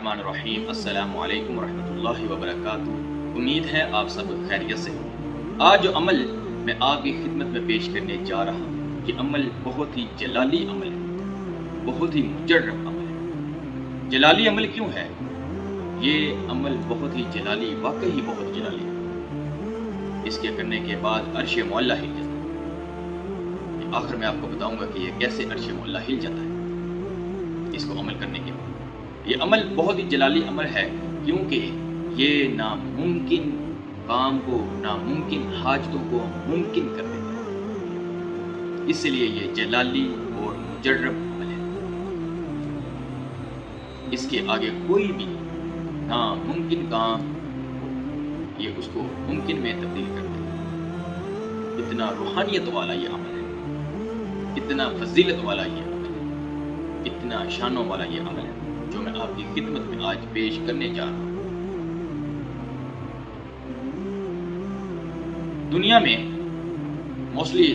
बिस्मिल्लाहिर्रहमानिर्रहीम। अस्सलामु अलैकुम वरहमतुल्लाहि वबरकातुहू। उम्मीद है आप सब खैरियत से हो। आज जो अमल मैं आपकी खिदमत में पेश करने जा रहा हूँ, ये अमल बहुत ही जलाली अमल है, बहुत ही मुजर्रब अमल है। जलाली अमल क्यों है? ये अमल बहुत ही जलाली, वाकई ही बहुत जलाली है। इसके करने के बाद अर्श मौला हिल जाता है। आखिर में आपको बताऊंगा कि ये कैसे अर्श मौला हिल जाता है इसको अमल करने के बाद। ये अमल बहुत ही जलाली अमल है, क्योंकि ये नामुमकिन काम को, नामुमकिन हाजतों को मुमकिन कर देता है। इसलिए ये जलाली और मुजर्रब अमल है। इसके आगे कोई भी नामुमकिन काम ये उसको मुमकिन में तब्दील कर देता है। इतना रूहानियत वाला ये अमल है, इतना फजीलत वाला ये अमल है, इतना शानों वाला ये अमल है जो मैं आपकी खिदमत में आज पेश करने जा रहा हूँ। दुनिया में मोस्टली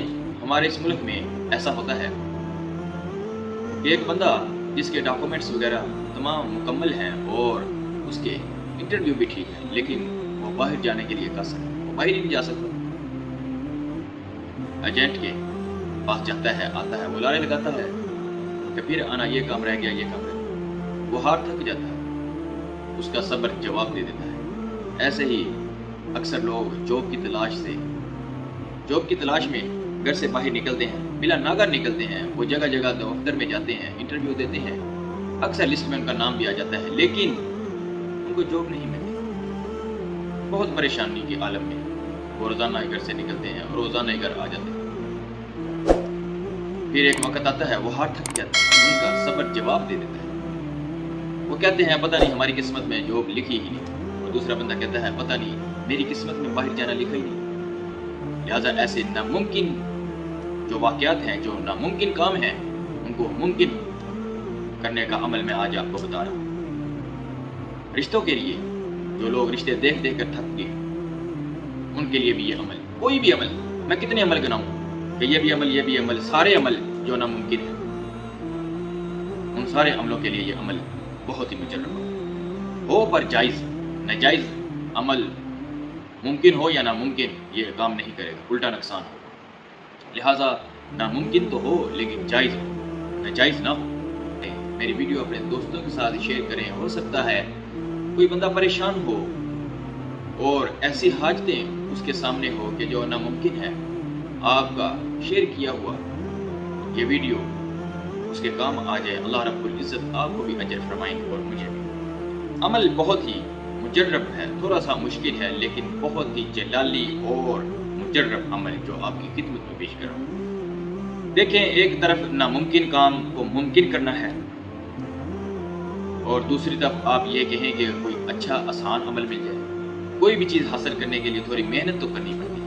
हमारे इस मुल्क में ऐसा होता है कि एक बंदा जिसके डॉक्यूमेंट्स वगैरह तमाम मुकम्मल हैं और उसके इंटरव्यू भी ठीक है, लेकिन वो बाहर जाने के लिए कसर है, वो बाहर ही नहीं जा सकता। एजेंट के पास जाता है, आता है, वो लारे लगाता है कि फिर आना, ये काम रह गया, ये काम रह गया। वो हार थक जाता है, उसका सब्र जवाब दे देता है। ऐसे ही अक्सर लोग जॉब की तलाश में घर से बाहर निकलते हैं, बिला नागर निकलते हैं। वो जगह जगह दफ्तर में जाते हैं, इंटरव्यू देते हैं, अक्सर लिस्ट में उनका नाम भी आ जाता है, लेकिन उनको जॉब नहीं मिलती। बहुत परेशानी के आलम में वो रोज़ाना घर से निकलते हैं, रोज़ाना घर आ जाते हैं। फिर एक वक्त आता है, वो हार थक जाता है, उनका सब्र जवाब दे देता है। वो कहते हैं पता नहीं हमारी किस्मत में जॉब लिखी ही नहीं। और दूसरा बंदा कहता है पता नहीं मेरी किस्मत में बाहर जाना लिखा ही नहीं। लिहाजा ऐसे नामुमकिन जो वाक़यात हैं, जो नामुमकिन काम हैं, उनको मुमकिन करने का अमल मैं आज आपको बता रहा हूँ। रिश्तों के लिए जो लोग रिश्ते देख देख कर थक गए, उनके लिए भी ये अमल, कोई भी अमल, मैं कितने अमल गिनाऊं कि ये भी अमल, सारे अमल जो नामुमकिन है, उन सारे अमलों के लिए ये अमल बहुत ही मुजर्रब हो। पर जायज़ नाजायज़ अमल मुमकिन हो या नामुमकिन, ये काम नहीं करेगा, उल्टा नुकसान हो। लिहाजा नामुमकिन तो हो लेकिन जायज़ हो, नाजायज़ ना हो। मेरी वीडियो अपने दोस्तों के साथ शेयर करें। हो सकता है कोई बंदा परेशान हो और ऐसी हाजतें उसके सामने हो कि जो नामुमकिन है, आपका शेयर किया हुआ ये वीडियो उसके काम आ जाए। अल्लाह रब्बुल इज़्ज़त आपको भी अजर फरमाएंगे और मुझे भी। अमल बहुत ही मुजर्रब है, थोड़ा सा मुश्किल है, लेकिन बहुत ही जलाली और मुजर्रब अमल जो आपकी खिदमत में पेश कर रहा हूँ। देखें, एक तरफ नामुमकिन काम को मुमकिन करना है और दूसरी तरफ आप ये कहें कि कोई अच्छा आसान अमल मिल जाए। कोई भी चीज़ हासिल करने के लिए थोड़ी मेहनत तो करनी पड़ती है।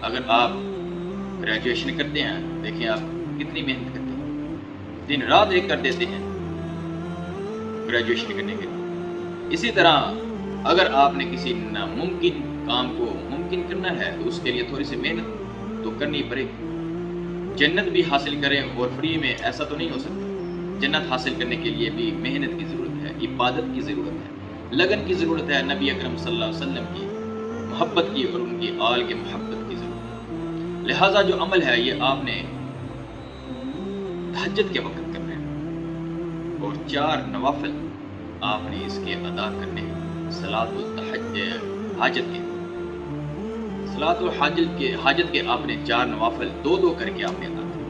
अगर आप ग्रेजुएशन करते हैं, देखें आप कितनी मेहनत करते हैं, दिन रात एक कर देते हैं ग्रेजुएशन करने के लिए। इसी तरह अगर आपने किसी नामुमकिन काम को मुमकिन करना है तो उसके लिए थोड़ी सी मेहनत तो करनी पड़ेगी। जन्नत भी हासिल करें और फ्री में, ऐसा तो नहीं हो सकता। जन्नत हासिल करने के लिए भी मेहनत की ज़रूरत है, इबादत की ज़रूरत है, लगन की ज़रूरत है, नबी अकरम सल्लल्लाहु अलैहि वसल्लम की मोहब्बत की और उनकी आल के मोहब्बत की ज़रूरत है। लिहाजा जो अमल है ये आपने तहज्जुद के वक्त करना है और 4 नवाफिल आपने इसके अदा करने हैं। सलातुल हाजत के आपने 4 नवाफिल 2-2 करके आपने अदा करने।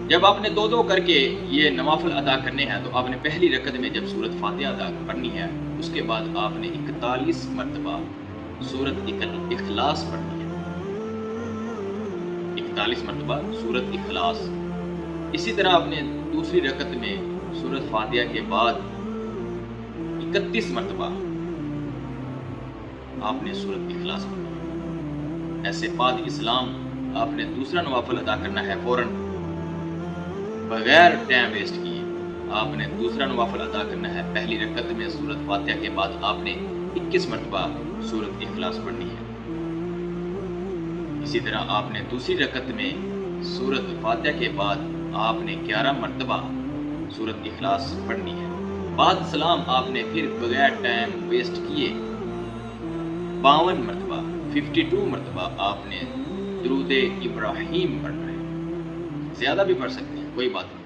जब आपने 2-2 करके ये नवाफिल अदा करने हैं तो आपने पहली रकत में जब सूरत फातिहा अदा पढ़नी है, उसके बाद आपने 41 मरतबा सूरत इखलास पढ़नी है। 41 मरतबा सूरत इखलास। इसी तरह आपने दूसरी रकत में सूरत फातिहा के बाद 31 मरतबा आपने सूरत इखलास पढ़ना है। ऐसे बाद इस्लाम आपने दूसरा नवाफिल अदा करना है फौरन, बगैर टाइम वेस्ट किए आपने दूसरा नवाफिल अदा करना है। पहली रकत में सूरत फातिहा के बाद आपने 21 मरतबा सूरत इखलास पढ़नी है। इसी तरह आपने दूसरी रकत में सूरत फातिहा के बाद आपने 11 मरतबा سورۃ اخلاص پڑھنی ہے۔ بعد سلام آپ نے پھر بغیر ٹائم ویسٹ کیے 52 مرتبہ 52 مرتبہ آپ نے درود ابراہیم پڑھنا ہے۔ زیادہ بھی پڑھ سکتے ہیں، کوئی بات نہیں،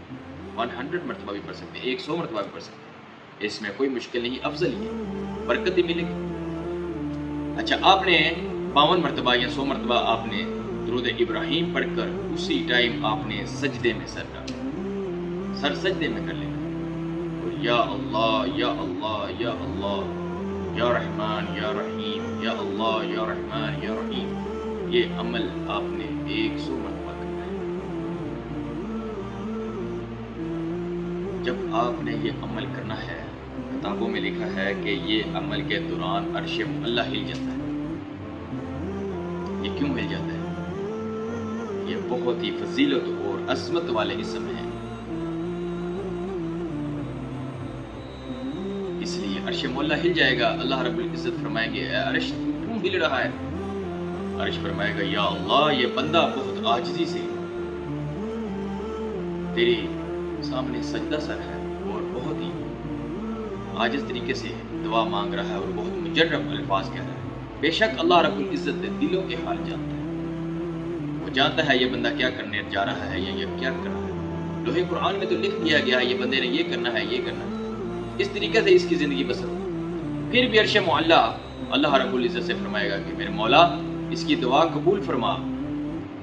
100 مرتبہ بھی پڑھ سکتے ہیں، 100 مرتبہ بھی پڑھ سکتے ہیں، اس میں کوئی مشکل نہیں، افضل ہی ہے، برکت ہی ملے گی۔ اچھا، آپ نے 52 مرتبہ یا 100 مرتبہ آپ نے درود ابراہیم پڑھ کر اسی ٹائم آپ نے سجدے میں سر ڈالنا، سر سجدے میں کر لینا، اور یا اللہ یا اللہ یا اللہ یا رحمان یا رحیم یا اللہ یا رحمان یا رحیم، یہ عمل آپ نے 100 مرتبہ کرنا ہے۔ جب آپ نے یہ عمل کرنا ہے، کتابوں میں لکھا ہے کہ یہ عمل کے دوران عرش اللہ ہل جاتا ہے۔ یہ کیوں ہل جاتا ہے؟ یہ بہت ہی فضیلت اور عظمت والے اسم ہیں، اس لیے عرش مولا ہل جائے گا۔ اللہ رب العزت فرمائیں گے، اے عرش کیوں ہل رہا ہے؟ عرش فرمائے گا، یا اللہ یہ بندہ بہت عاجزی سے تیرے سامنے سجدہ سر ہے اور بہت ہی عاجز طریقے سے دعا مانگ رہا ہے اور بہت مجرب الفاظ کہہ رہا ہے۔ بے شک اللہ رب العزت دلوں کے حال جانتا ہے، وہ جانتا ہے یہ بندہ کیا کرنے جا رہا ہے یا یہ کیا کر رہا ہے۔ لوح قرآن میں تو لکھ دیا گیا ہے یہ بندے نے یہ کرنا ہے، یہ کرنا ہے، اس طریقے سے اس کی زندگی بسر ہو۔ پھر بھی عرش معلا اللہ رب العزت سے فرمائے گا کہ میرے مولا اس کی دعا قبول فرما،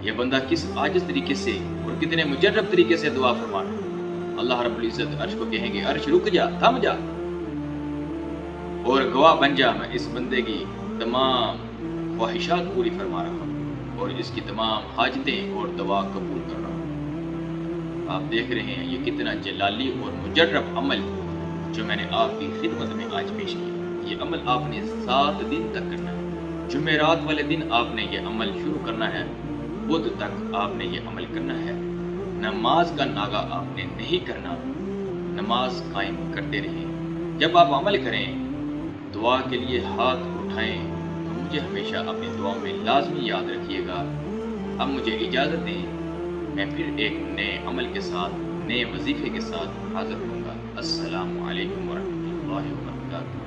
یہ بندہ کس عاجز طریقے سے اور کتنے مجرب طریقے سے دعا فرما رہا ہے۔ اللہ رب العزت عرش کو کہیں گے، عرش رک جا، تھم جا اور گواہ بن جا، میں اس بندے کی تمام خواہشات پوری فرما رہا ہوں اور اس کی تمام حاجتیں اور دعا قبول کر رہا ہوں۔ آپ دیکھ رہے ہیں یہ کتنا جلالی اور مجرب عمل جو میں نے آپ کی خدمت میں آج پیش کیا۔ یہ عمل آپ نے 7 دن تک کرنا ہے۔ جمعرات والے دن آپ نے یہ عمل شروع کرنا ہے، بدھ تک آپ نے یہ عمل کرنا ہے۔ نماز کا ناغہ آپ نے نہیں کرنا، نماز قائم کرتے رہیں۔ جب آپ عمل کریں، دعا کے لیے ہاتھ اٹھائیں تو مجھے ہمیشہ اپنی دعاؤں میں لازمی یاد رکھیے گا۔ اب مجھے اجازت دیں، میں پھر ایک نئے عمل کے ساتھ، نئے وظیفے کے ساتھ حاضر ہوں گا۔ السلام علیکم ورحمۃ اللہ وبرکاتہ۔